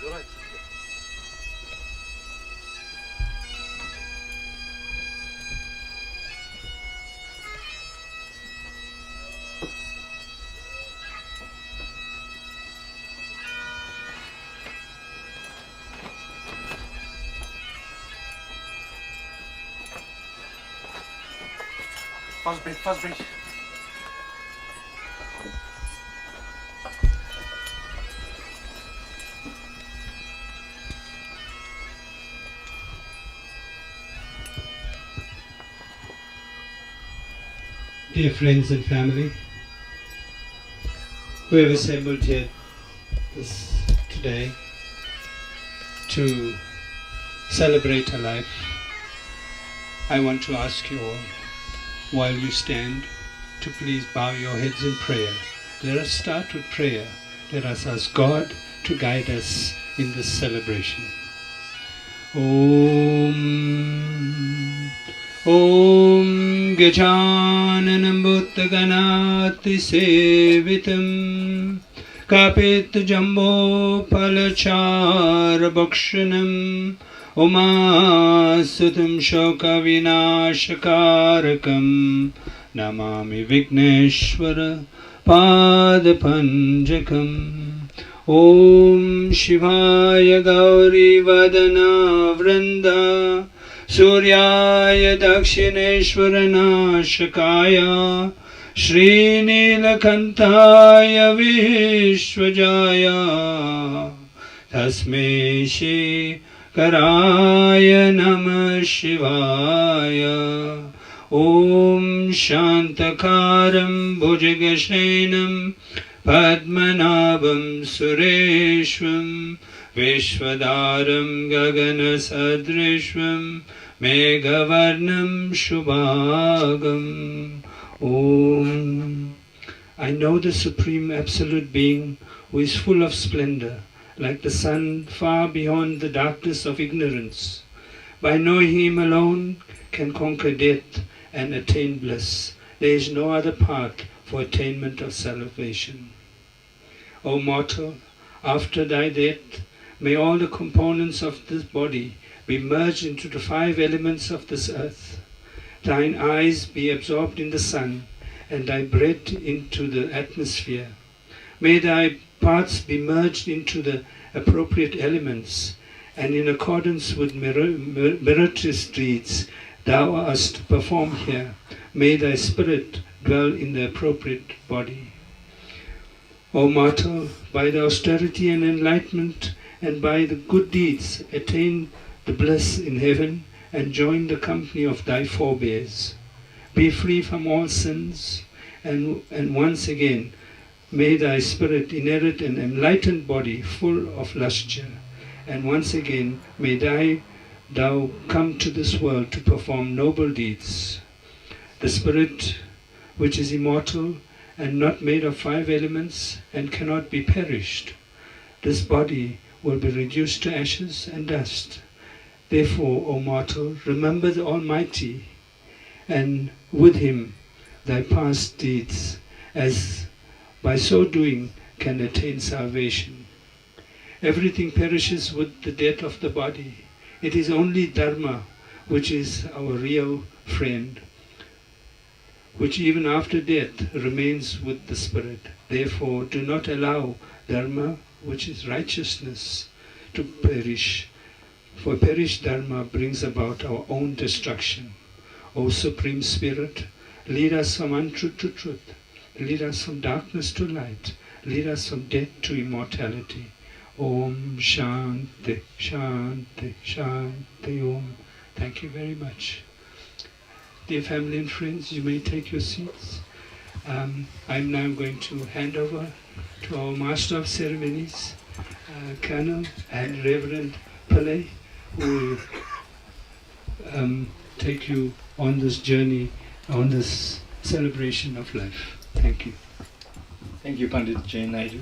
You're right. Fast break, fast break. Dear friends and family, we have assembled here today to celebrate a life. I want to ask you all, while you stand, to please bow your heads in prayer. Let us start with prayer. Let us ask God to guide us in this celebration. Om Gajananam Bhuttaganati Sevitam Kapit Jambo Palachar Bhakshanam Umasutam Shoka Vinashakarakam Namami Vigneshwara Padapanjakam Om Shivaya Gauri Vadana Vranda Suryaya Dakshineshwarana Shakaya Shri Nilakantaya Vishwajaya Tasme Shri Karaya Namah Shivaya Om Shantakaram Bhujagashenam Padmanabham Sureshvam Vishwadaram Gaganasadrishvam Meghavarnam Shubhagam Om. I know the Supreme Absolute Being who is full of splendor, like the sun far beyond the darkness of ignorance. By knowing Him alone can conquer death and attain bliss. There is no other path for attainment of salvation. O mortal, after thy death, may all the components of this body be merged into the 5 elements of this earth. Thine eyes be absorbed in the sun, and thy breath into the atmosphere. May thy parts be merged into the appropriate elements, and in accordance with meritorious deeds thou hast to perform here, may thy spirit dwell in the appropriate body. O mortal, by the austerity and enlightenment, and by the good deeds, attain the bliss in heaven, and join the company of thy forebears. Be free from all sins, and once again may thy spirit inherit an enlightened body full of lustre, and once again may thou come to this world to perform noble deeds. The spirit, which is immortal and not made of 5 elements and cannot be perished, this body will be reduced to ashes and dust. Therefore, O mortal, remember the Almighty, and with Him thy past deeds, as by so doing can attain salvation. Everything perishes with the death of the body. It is only Dharma which is our real friend, which even after death remains with the spirit. Therefore, do not allow Dharma, which is righteousness, to perish. For perished Dharma brings about our own destruction. O Supreme Spirit, lead us from untruth to truth. Lead us from darkness to light. Lead us from death to immortality. Om Shanti, Shanti, Shanti Om. Thank you very much. Dear family and friends, you may take your seats. I'm now going to hand over to our Master of Ceremonies, Colonel and Reverend Pillai, who will take you on this journey, on this celebration of life. Thank you. Thank you, Pandit J. Naidu.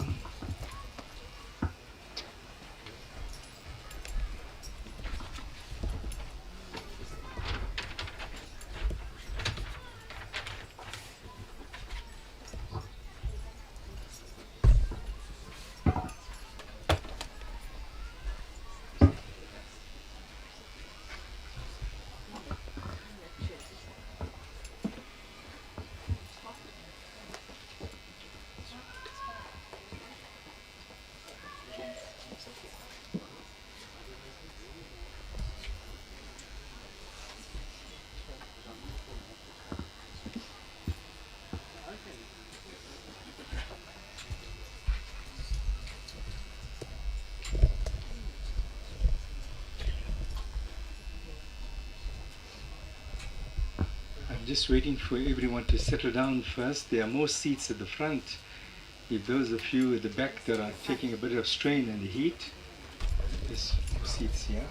Just waiting for everyone to settle down first. There are more seats at the front. If those of you at the back that are taking a bit of strain in the heat, there's more seats here.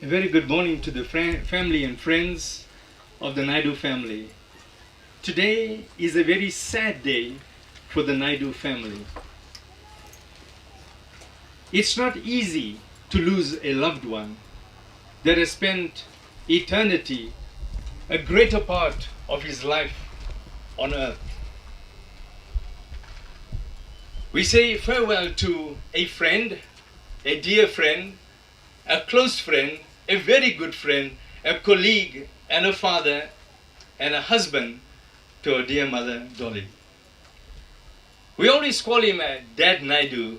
A very good morning to the family and friends of the Naidu family. Today is a very sad day for the Naidu family. It's not easy to lose a loved one that has spent eternity, a greater part of his life on earth. We say farewell to a friend, a dear friend, a close friend, a very good friend, a colleague, and a father, and a husband to our dear mother, Dolly. We always call him Dad Naidu,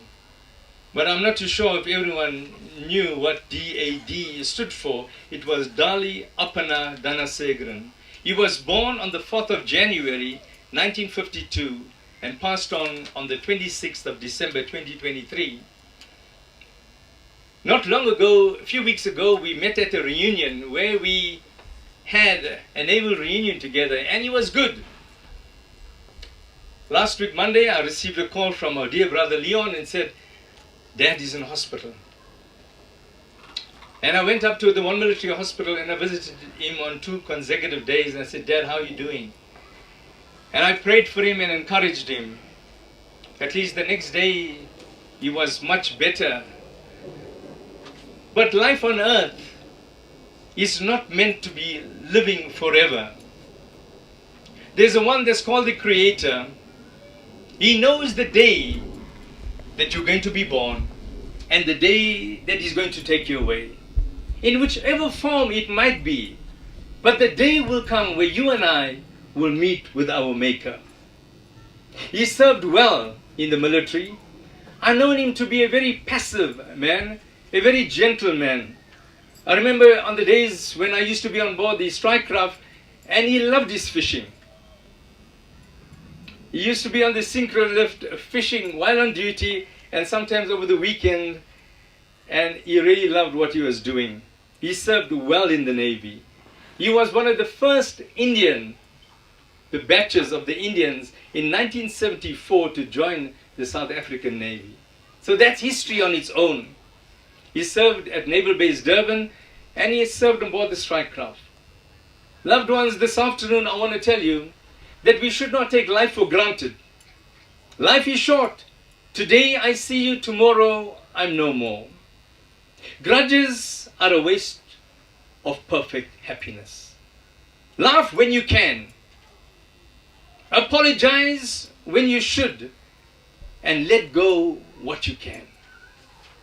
but I'm not too sure if everyone knew what DAD stood for. It was Dali Apana DHANASAGARAN. He was born on the 4th of January 1952 and passed on the 26th of December 2023. Not long ago, a few weeks ago, we met at a reunion where we had a naval reunion together, and it was good. Last week, Monday, I received a call from our dear brother Leon and said, Dad is in hospital. And I went up to the one military hospital and I visited him on 2 consecutive days, and I said, Dad, how are you doing? And I prayed for him and encouraged him. At least the next day, he was much better. But life on earth is not meant to be living forever. There's a one that's called the Creator. He knows the day that you're going to be born and the day that He's going to take you away, in whichever form it might be. But the day will come where you and I will meet with our Maker. He served well in the military. I've known him to be a very passive man, a very gentle man. I remember on the days when I used to be on board the strike craft, and he loved his fishing. He used to be on the synchro lift fishing while on duty and sometimes over the weekend, and he really loved what he was doing. He served well in the Navy. He was one of the first the batches of the Indians in 1974 to join the South African Navy. So that's history on its own. He served at Naval Base Durban, and he served on board the strike craft. Loved ones, this afternoon I want to tell you that we should not take life for granted. Life is short. Today I see you, tomorrow I'm no more. Grudges are a waste of perfect happiness. Laugh when you can. Apologize when you should, and let go what you can.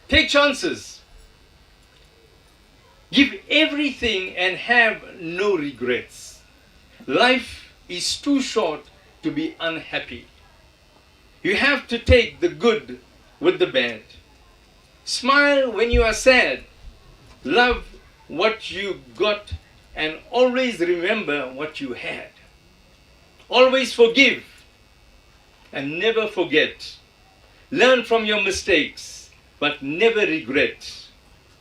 Take chances. Give everything and have no regrets. Life is too short to be unhappy. You have to take the good with the bad. Smile when you are sad. Love what you got and always remember what you had. Always forgive and never forget. Learn from your mistakes, but never regret.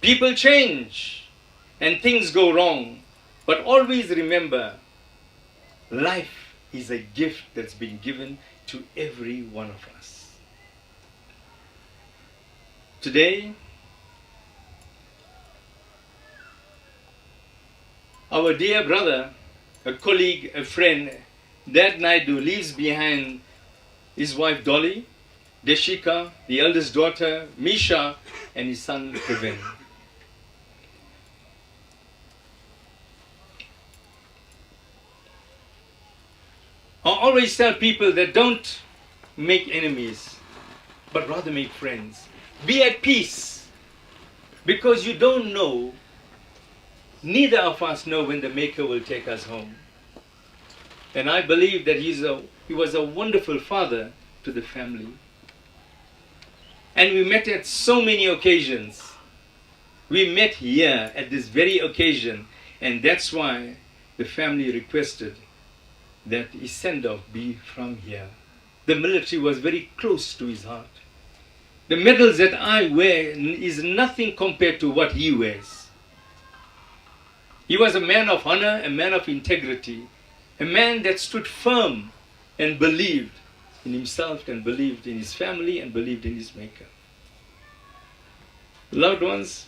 People change and things go wrong, but always remember, life is a gift that's been given to every one of us. Today, our dear brother, a colleague, a friend, Dad Naidu, leaves behind his wife Dolly, Deshika, the eldest daughter, Misha, and his son, Kevin. I always tell people that don't make enemies, but rather make friends. Be at peace, because you don't know neither of us know when the Maker will take us home. And I believe that he was a wonderful father to the family. And we met at so many occasions. We met here at this very occasion, and that's why the family requested that his send-off be from here. The military was very close to his heart. The medals that I wear is nothing compared to what he wears. He was a man of honor, a man of integrity, a man that stood firm and believed in himself and believed in his family and believed in his Maker. Loved ones,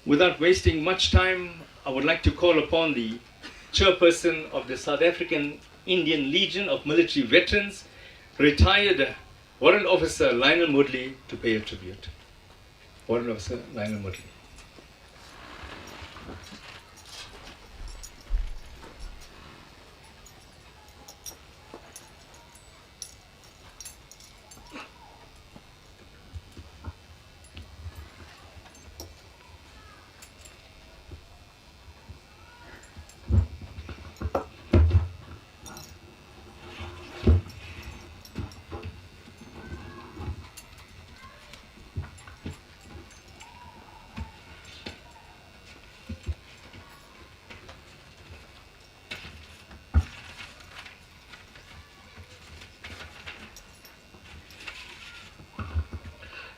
without wasting much time, I would like to call upon the chairperson of the South African Indian Legion of Military Veterans, retired Warrant Officer Lionel Moodley, to pay a tribute. Warrant Officer Lionel Moodley.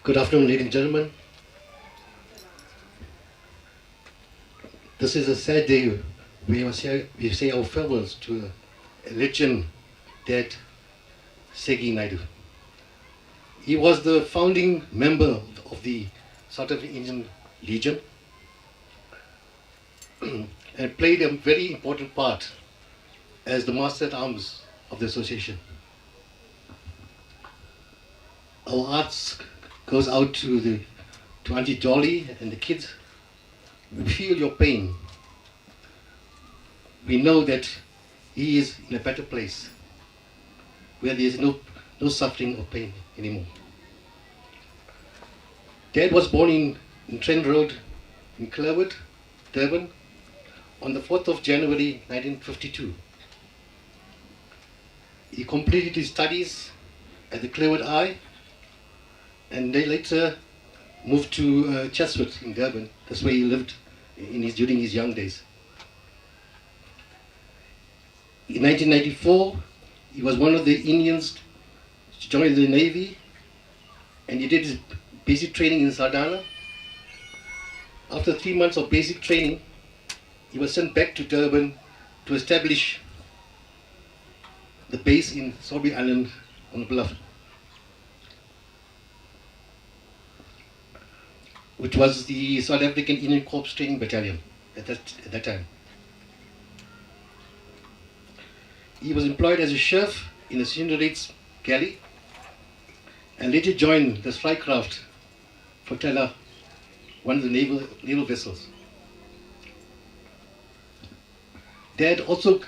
Good afternoon, ladies and gentlemen. This is a sad day. We say our farewells to a legend, dead Segi Naidu. He was the founding member of the South African Indian Legion and played a very important part as the Master at Arms of the association. Our hearts goes out to Auntie Dolly and the kids. We feel your pain. We know that he is in a better place where there is no suffering or pain anymore. Dad was born in Trent Road in Clerwood, Durban, on the 4th of January 1952. He completed his studies at the Clerwood Eye, and they later moved to Chatsworth in Durban. That's where he lived during his young days. In 1994, he was one of the Indians to join the Navy, and he did his basic training in Sardana. After 3 months of basic training, he was sent back to Durban to establish the base in Sorby Island on the Bluff, which was the South African Indian Corps Training Battalion at that time. He was employed as a chef in the Senior Rates galley and later joined the Strike-Craft Flotilla, one of the naval vessels. Dad also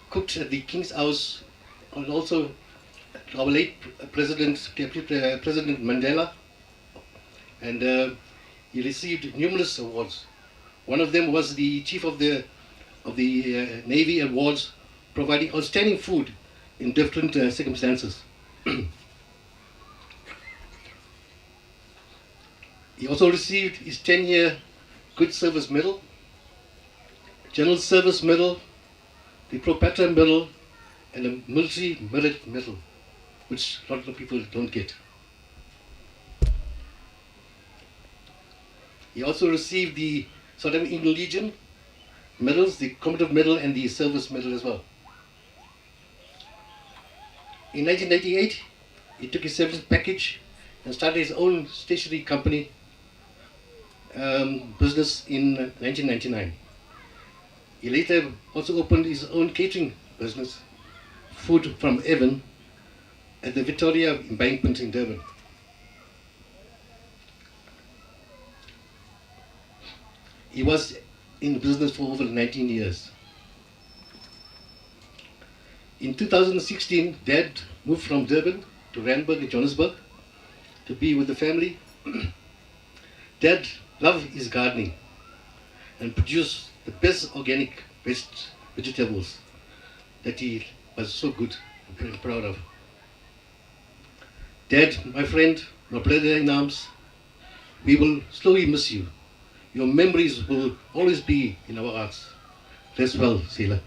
cooked at the King's House, and also our late President Mandela, and he received numerous awards. One of them was the Chief of the Navy Awards, providing outstanding food in different circumstances. He also received his 10-year Good Service Medal, General Service Medal, the Pro Patra Medal, and a Military Merit Medal, which a lot of people don't get. He also received the South African Indian Legion medals, the Combative Medal and the Service Medal as well. In 1998, he took his service package and started his own stationery company business in 1999. He later also opened his own catering business, Food from Heaven, at the Victoria Embankment in Durban. He was in business for over 19 years. In 2016, Dad moved from Durban to Randburg in Johannesburg to be with the family. Dad loved his gardening, and produce the best organic, best vegetables that he was so good and proud of. Dad, my friend, my brother in arms, we will slowly miss you. Your memories will always be in our hearts. Rest well, Sela.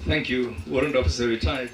Thank you, Warrant Officer Retired.